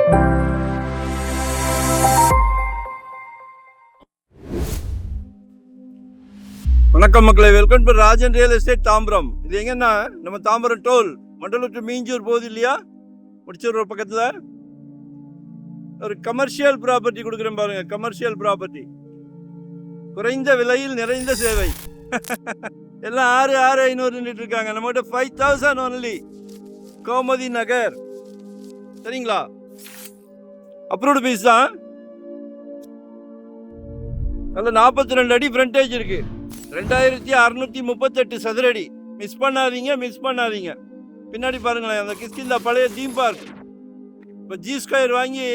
வணக்கம் மக்களே, welcome to Rajan real estate Tambaram. இது எங்கன்னா நம்ம தாம்பரம் டோல் மண்டலம் டு மீஞ்சூர் போகுது இல்லையா, முடிச்சூர் பக்கத்துல ஒரு கமர்ஷியல் ப்ராப்பர்ட்டி கொடுக்குறேன் பாருங்க. கமர்ஷியல் ப்ராப்பர்ட்டி, குறைந்த விலையில் நிறைந்த சேவை. எல்லாம் 6,500 இருக்காங்க. நம்மகிட்ட 5,000 ஒன்லி. கோமதி நகர், சரிங்களா? அப்ரூவ்டு பீஸ் தான். நல்ல 42 அடி ஃப்ரண்டேஜ் இருக்கு. 2,638 சதுரடி. மிஸ் பண்ணாதீங்க. பின்னாடி பாருங்களேன், அந்த கிஷ்கிந்தா பழைய தீம் பார்க். இப்போ ஜி ஸ்கொயர் வாங்கி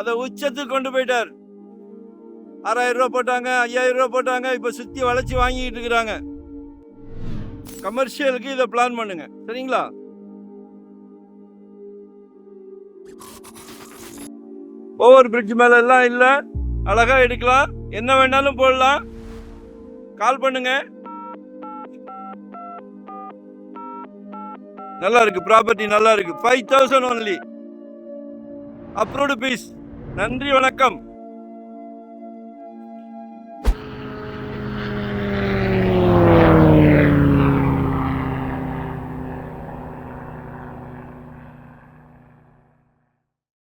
அதை உச்சத்துக்கு கொண்டு போயிட்டார். 6,000 ரூபா போட்டாங்க, 5,000 ரூபா போட்டாங்க. இப்போ சுற்றி வளைச்சி வாங்கிட்டு இருக்கிறாங்க. கமர்ஷியலுக்கு இதை பிளான் பண்ணுங்க, சரிங்களா? ஓவர் பிரிட்ஜ் மேல எல்லாம் இல்லை, அழகா எடுக்கலாம். என்ன வேணாலும் போடலாம். கால் பண்ணுங்க. நல்லா இருக்கு, ப்ராப்பர்ட்டி நல்லா இருக்கு. 5,000 ஒன்லி. Approved piece. நன்றி, வணக்கம்.